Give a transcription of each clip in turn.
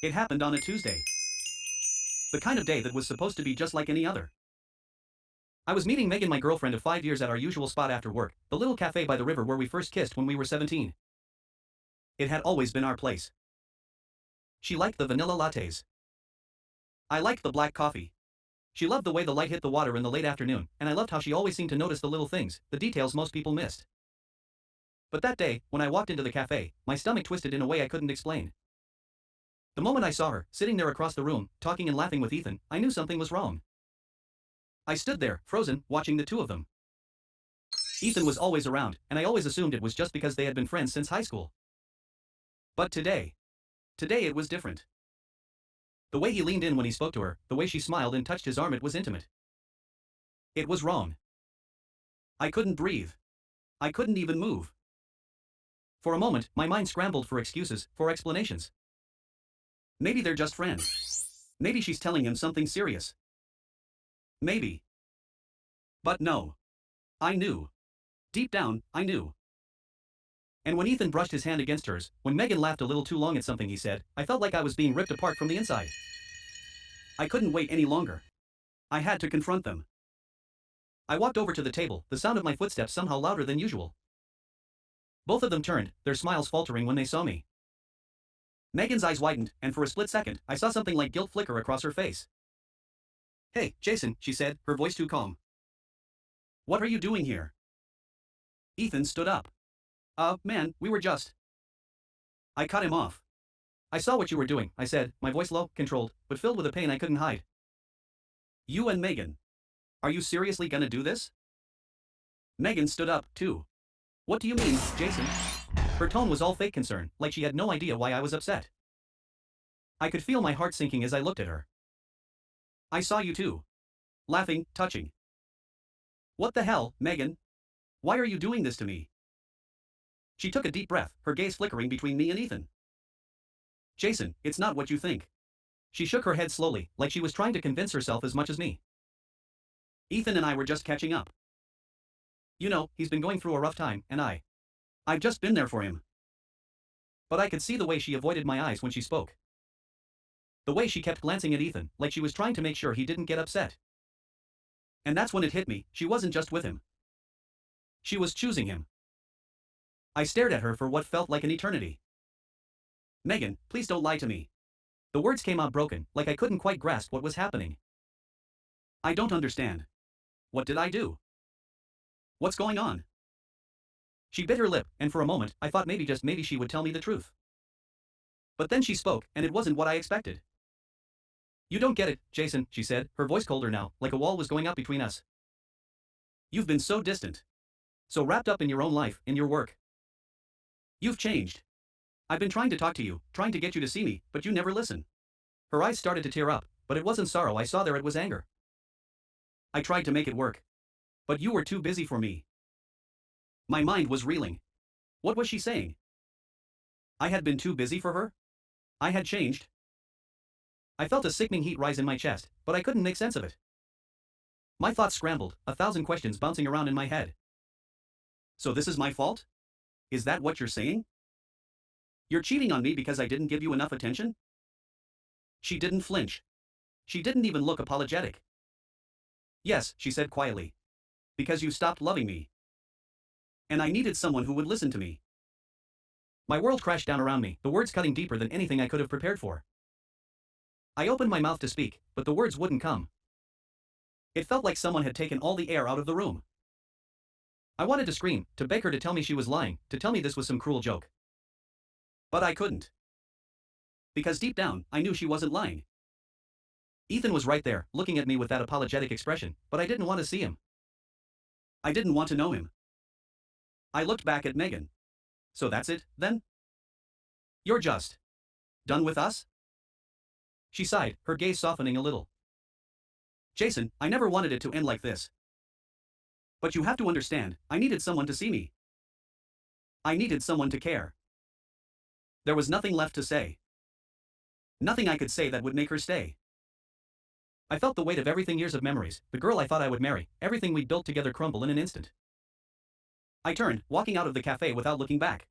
It happened on a Tuesday. The kind of day that was supposed to be just like any other. I was meeting Megan, my girlfriend of 5 years, at our usual spot after work, the little cafe by the river where we first kissed when we were 17. It had always been our place. She liked the vanilla lattes. I liked the black coffee. She loved the way the light hit the water in the late afternoon, and I loved how she always seemed to notice the little things, the details most people missed. But that day, when I walked into the cafe, my stomach twisted in a way I couldn't explain. The moment I saw her, sitting there across the room, talking and laughing with Ethan, I knew something was wrong. I stood there, frozen, watching the two of them. Ethan was always around, and I always assumed it was just because they had been friends since high school. But today it was different. The way he leaned in when he spoke to her, the way she smiled and touched his arm, it was intimate. It was wrong. I couldn't breathe. I couldn't even move. For a moment, my mind scrambled for excuses, for explanations. Maybe they're just friends. Maybe she's telling him something serious. Maybe. But no. I knew. Deep down, I knew. And when Ethan brushed his hand against hers, when Megan laughed a little too long at something he said, I felt like I was being ripped apart from the inside. I couldn't wait any longer. I had to confront them. I walked over to the table, the sound of my footsteps somehow louder than usual. Both of them turned, their smiles faltering when they saw me. Megan's eyes widened, and for a split second, I saw something like guilt flicker across her face. "Hey, Jason," she said, her voice too calm. "What are you doing here?" Ethan stood up. Man, we were just..." I cut him off. "I saw what you were doing," I said, my voice low, controlled, but filled with a pain I couldn't hide. "You and Megan. Are you seriously gonna do this?" Megan stood up, too. "What do you mean, Jason?" Her tone was all fake concern, like she had no idea why I was upset. I could feel my heart sinking as I looked at her. "I saw you too. Laughing, touching." "What the hell, Megan? Why are you doing this to me?" She took a deep breath, her gaze flickering between me and Ethan. "Jason, it's not what you think." She shook her head slowly, like she was trying to convince herself as much as me. "Ethan and I were just catching up. You know, he's been going through a rough time, and I've just been there for him." But I could see the way she avoided my eyes when she spoke. The way she kept glancing at Ethan, like she was trying to make sure he didn't get upset. And that's when it hit me, she wasn't just with him. She was choosing him. I stared at her for what felt like an eternity. "Megan, please don't lie to me." The words came out broken, like I couldn't quite grasp what was happening. "I don't understand. What did I do? What's going on?" She bit her lip, and for a moment, I thought maybe she would tell me the truth. But then she spoke, and it wasn't what I expected. "You don't get it, Jason," she said, her voice colder now, like a wall was going up between us. "You've been so distant. So wrapped up in your own life, in your work. You've changed. I've been trying to talk to you, trying to get you to see me, but you never listen." Her eyes started to tear up, but it wasn't sorrow I saw there, it was anger. "I tried to make it work. But you were too busy for me." My mind was reeling. What was she saying? I had been too busy for her? I had changed? I felt a sickening heat rise in my chest, but I couldn't make sense of it. My thoughts scrambled, 1,000 questions bouncing around in my head. "So this is my fault? Is that what you're saying? You're cheating on me because I didn't give you enough attention?" She didn't flinch. She didn't even look apologetic. "Yes," she said quietly. "Because you stopped loving me. And I needed someone who would listen to me." My world crashed down around me, the words cutting deeper than anything I could have prepared for. I opened my mouth to speak, but the words wouldn't come. It felt like someone had taken all the air out of the room. I wanted to scream, to beg her to tell me she was lying, to tell me this was some cruel joke. But I couldn't. Because deep down, I knew she wasn't lying. Ethan was right there, looking at me with that apologetic expression, but I didn't want to see him. I didn't want to know him. I looked back at Megan. "So that's it, then? You're just done with us?" She sighed, her gaze softening a little. "Jason, I never wanted it to end like this. But you have to understand, I needed someone to see me. I needed someone to care." There was nothing left to say. Nothing I could say that would make her stay. I felt the weight of everything, years of memories, the girl I thought I would marry, everything we'd built together crumble in an instant. I turned, walking out of the cafe without looking back.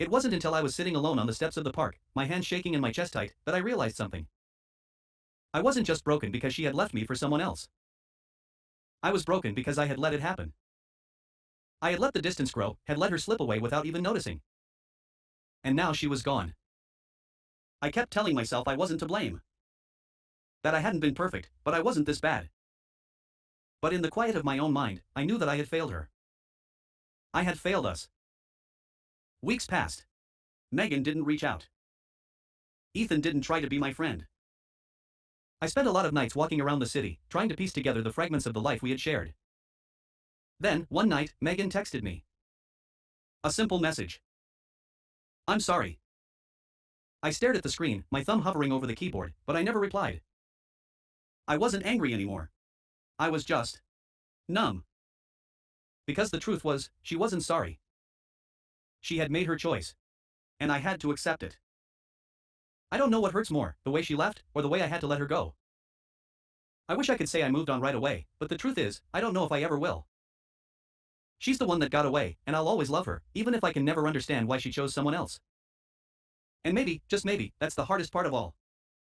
It wasn't until I was sitting alone on the steps of the park, my hands shaking and my chest tight, that I realized something. I wasn't just broken because she had left me for someone else. I was broken because I had let it happen. I had let the distance grow, had let her slip away without even noticing. And now she was gone. I kept telling myself I wasn't to blame. That I hadn't been perfect, but I wasn't this bad. But in the quiet of my own mind, I knew that I had failed her. I had failed us. Weeks passed. Megan didn't reach out. Ethan didn't try to be my friend. I spent a lot of nights walking around the city, trying to piece together the fragments of the life we had shared. Then, one night, Megan texted me. A simple message. I'm sorry. I stared at the screen, my thumb hovering over the keyboard, but I never replied. I wasn't angry anymore. I was just numb. Because the truth was, she wasn't sorry. She had made her choice. And I had to accept it. I don't know what hurts more, the way she left, or the way I had to let her go. I wish I could say I moved on right away, but the truth is, I don't know if I ever will. She's the one that got away, and I'll always love her, even if I can never understand why she chose someone else. And maybe, just maybe, that's the hardest part of all.